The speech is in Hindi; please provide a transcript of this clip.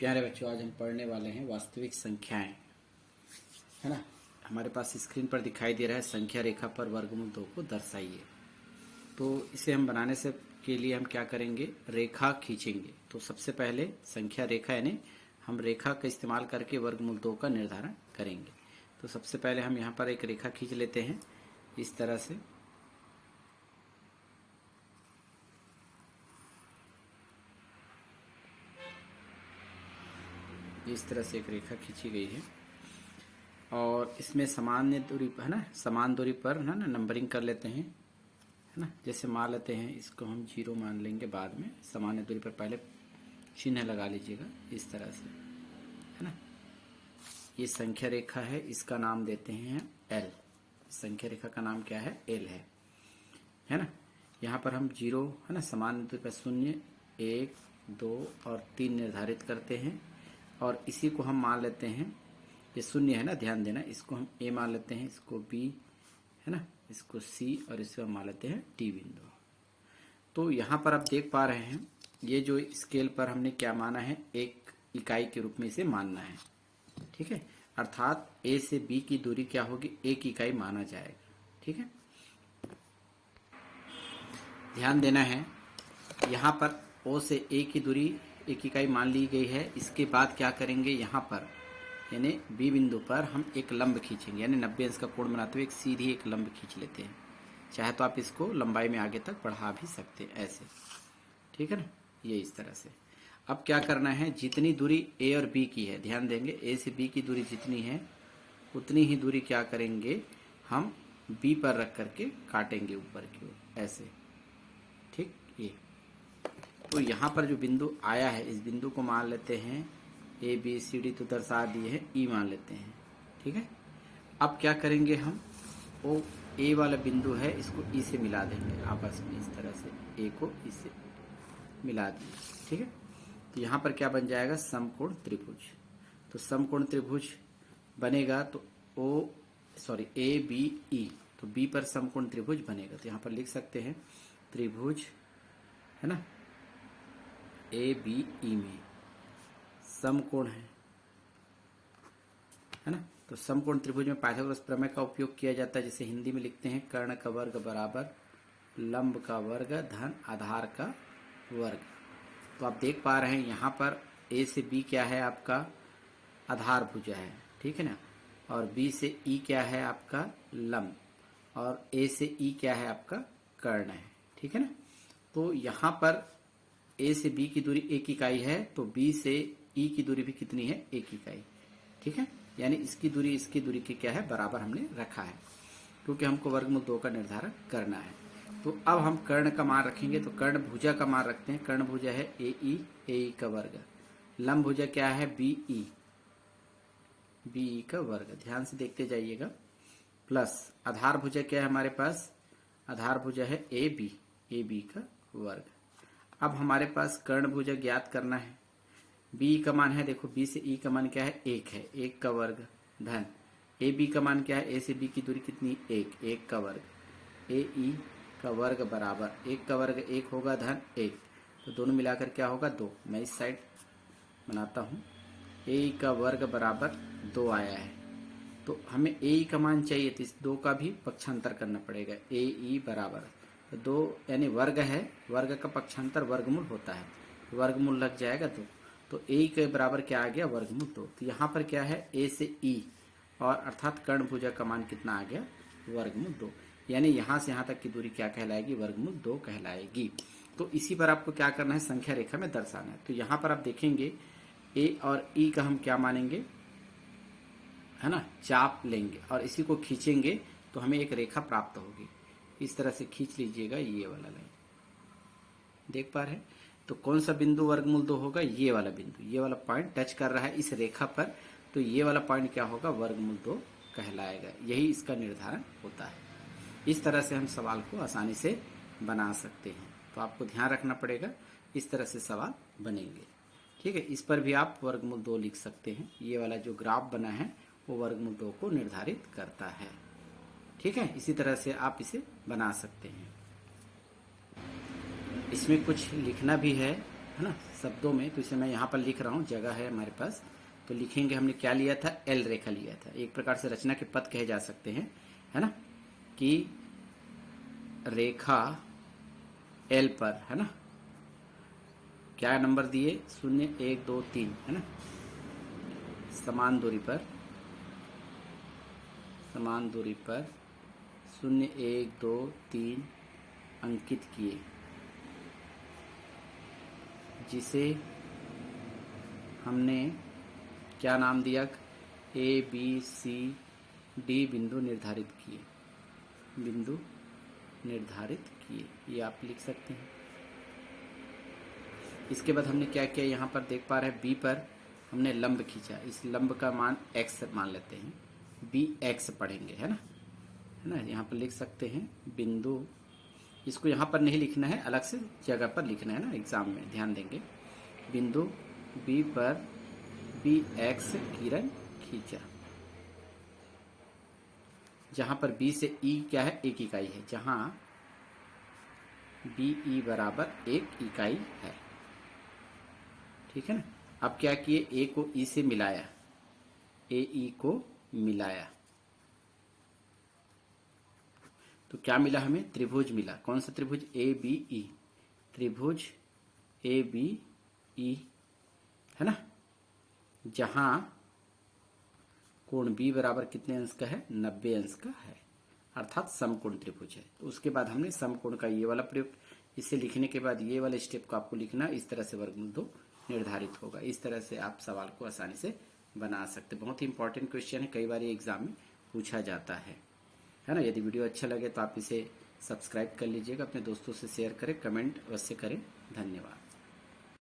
प्यारे बच्चों, आज हम पढ़ने वाले हैं वास्तविक संख्याएं, है ना। हमारे पास स्क्रीन पर दिखाई दे रहा है संख्या रेखा पर वर्गमूल 2 को दर्शाइए। तो इसे हम बनाने से के लिए हम क्या करेंगे, रेखा खींचेंगे। तो सबसे पहले संख्या रेखा यानी हम रेखा का इस्तेमाल करके वर्गमूल 2 का निर्धारण करेंगे। तो सबसे पहले हम यहाँ पर एक रेखा खींच लेते हैं इस तरह से। इस तरह से एक रेखा खींची गई है और इसमें सामान्य दूरी पर, है ना, समान दूरी पर ना नंबरिंग कर लेते हैं, है ना। जैसे मान लेते हैं इसको हम 0 मान लेंगे, बाद में सामान्य दूरी पर पहले चिन्ह लगा लीजिएगा इस तरह से, है ना। ये संख्या रेखा है, इसका नाम देते हैं L। संख्या रेखा का नाम क्या है, L है ना। यहाँ पर हम 0, है ना, सामान्य दूरी पर 0, 1, 2 और 3 निर्धारित करते हैं और इसी को हम मान लेते हैं, ये 0 है ना, ध्यान देना, इसको हम A मान लेते हैं, इसको B, है ना, इसको C और इसको हम मान लेते हैं D बिंदु। तो यहाँ पर आप देख पा रहे हैं ये जो स्केल पर हमने क्या माना है, एक इकाई के रूप में इसे मानना है, ठीक है। अर्थात A से B की दूरी क्या होगी, 1 इकाई माना जाएगा, ठीक है। ध्यान देना है, यहाँ पर O से A की दूरी 1 इकाई मान ली गई है। इसके बाद क्या करेंगे, यहाँ पर यानी B बिंदु पर हम एक लंब खींचेंगे, यानी 90 अंश का कोण बनाते हुए एक सीधी एक लंब खींच लेते हैं। चाहे तो आप इसको लंबाई में आगे तक बढ़ा भी सकते हैं ऐसे, ठीक है ना, ये इस तरह से। अब क्या करना है, जितनी दूरी A और B की है, ध्यान देंगे, A से B की दूरी जितनी है उतनी ही दूरी क्या करेंगे, हम B पर रख करके काटेंगे ऊपर की ओर ऐसे, ठीक। ये तो यहाँ पर जो बिंदु आया है, इस बिंदु को मान लेते हैं A B C D, तो दर्शा दिए हैं, E मान लेते हैं, ठीक है। अब क्या करेंगे, हम वो A वाला बिंदु है इसको E से मिला देंगे आपस में इस तरह से, A को E से मिला दिए, ठीक है। तो यहाँ पर क्या बन जाएगा, समकोण त्रिभुज। तो समकोण त्रिभुज बनेगा तो A B E, तो B पर समकोण त्रिभुज बनेगा। तो यहाँ पर लिख सकते हैं त्रिभुज, है ना, A B E में समकोण है ना। तो समकोण त्रिभुज में पाइथागोरस प्रमेय का उपयोग किया जाता है, जिसे हिंदी में लिखते हैं कर्ण का वर्ग बराबर लंब का वर्ग धन आधार का वर्ग। तो आप देख पा रहे हैं यहाँ पर A से B क्या है, आपका आधार भुजा है, ठीक है ना, और B से E क्या है, आपका लंब, और A से E क्या है, आपका कर्ण है, ठीक है ना। तो यहाँ पर A से B की दूरी 1 इकाई है, तो B से E की दूरी भी कितनी है, 1 इकाई, ठीक है। यानी इसकी दूरी के क्या है, बराबर हमने रखा है, क्योंकि हमको वर्गमूल 2 का निर्धारण करना है। तो अब हम कर्ण का मान रखेंगे, तो कर्ण भुजा का मान रखते हैं। कर्ण भुजा है AE का वर्ग, लंब भुजा क्या है, BE का वर्ग, ध्यान से देखते जाइएगा, प्लस आधार भुजा क्या है हमारे पास, आधार भुजा है AB का वर्ग। अब हमारे पास कर्ण भुजा ज्ञात करना है। B का मान है, देखो B से E का मान क्या है, 1 है, 1 का वर्ग धन AB का मान क्या है, A से B की दूरी कितनी, 1 का वर्ग, AE का वर्ग बराबर 1 का वर्ग 1 होगा धन 1, तो दोनों मिलाकर क्या होगा, 2। मैं इस साइड बनाता हूँ, AE का वर्ग बराबर 2 आया है। तो हमें AE का मान चाहिए, तो इस 2 का भी पक्षांतर करना पड़ेगा। AE बराबर तो 2 यानी वर्ग है, वर्ग का पक्षांतर वर्गमूल होता है, तो वर्गमूल लग जाएगा 2। तो A के बराबर क्या आ गया, वर्गमूल 2। तो यहाँ पर क्या है, A से E और अर्थात कर्ण भुजा का मान कितना आ गया, वर्गमूल 2। यानी यहाँ से यहाँ तक की दूरी क्या कहलाएगी, वर्गमूल 2 कहलाएगी। तो इसी पर आपको क्या करना है, संख्या रेखा में दर्शाना है। तो यहाँ पर आप देखेंगे A और E का हम क्या मानेंगे, है ना, चाप लेंगे और इसी को खींचेंगे तो हमें एक रेखा प्राप्त होगी। इस तरह से खींच लीजिएगा, ये वाला लाइन देख पा रहे हैं। तो कौन सा बिंदु वर्गमूल 2 होगा, ये वाला बिंदु, ये वाला पॉइंट टच कर रहा है इस रेखा पर, तो ये वाला पॉइंट क्या होगा, वर्गमूल 2 कहलाएगा। यही इसका निर्धारण होता है। इस तरह से हम सवाल को आसानी से बना सकते हैं। तो आपको ध्यान रखना पड़ेगा, इस तरह से सवाल बनेंगे, ठीक है। इस पर भी आप वर्गमूल 2 लिख सकते हैं। ये वाला जो ग्राफ बना है वो वर्गमूल 2 को निर्धारित करता है, ठीक है। इसी तरह से आप इसे बना सकते हैं। इसमें कुछ लिखना भी है है ना, शब्दों में। तो इसे मैं यहाँ पर लिख रहा हूँ, जगह है हमारे पास। तो लिखेंगे, हमने क्या लिया था, एल रेखा लिया था। एक प्रकार से रचना के पद कहे जा सकते हैं, है ना, कि रेखा एल पर, है ना, क्या नंबर दिए, 0 1 2 3, है ना, समान दूरी पर 0 1 2 3 अंकित किए, जिसे हमने क्या नाम दिया, ए बी सी डी बिंदु निर्धारित किए, ये आप लिख सकते हैं। इसके बाद हमने क्या किया, यहाँ पर देख पा रहे हैं बी पर हमने लंब खींचा, इस लंब का मान x मान लेते हैं, बी x पढ़ेंगे, है ना, यहाँ पर लिख सकते हैं बिंदु। इसको यहाँ पर नहीं लिखना है, अलग से जगह पर लिखना है ना, एग्जाम में ध्यान देंगे। बिंदु बी पर बी x किरण खींचा, जहां पर बी से ई क्या है, एक इकाई है, जहां बी ई बराबर 1 इकाई है, ठीक है ना। अब क्या किए, ए को ई से मिलाया, ए ई को मिलाया, तो क्या मिला हमें, त्रिभुज मिला। कौन सा त्रिभुज, ए बी ई, त्रिभुज ए बी ई, है ना, जहां कोण बी बराबर कितने अंश का है, 90 अंश का है, अर्थात समकोण त्रिभुज है। तो उसके बाद हमने समकोण का ये वाला प्रयोग, इसे लिखने के बाद ये वाले स्टेप को आपको लिखना, इस तरह से वर्गमूल 2 निर्धारित होगा। इस तरह से आप सवाल को आसानी से बना सकते। बहुत ही इंपॉर्टेंट क्वेश्चन है, कई बार ये एग्जाम में पूछा जाता है ना। यदि वीडियो अच्छा लगे तो आप इसे सब्सक्राइब कर लीजिएगा, अपने दोस्तों से शेयर करें, कमेंट अवश्य करें। धन्यवाद।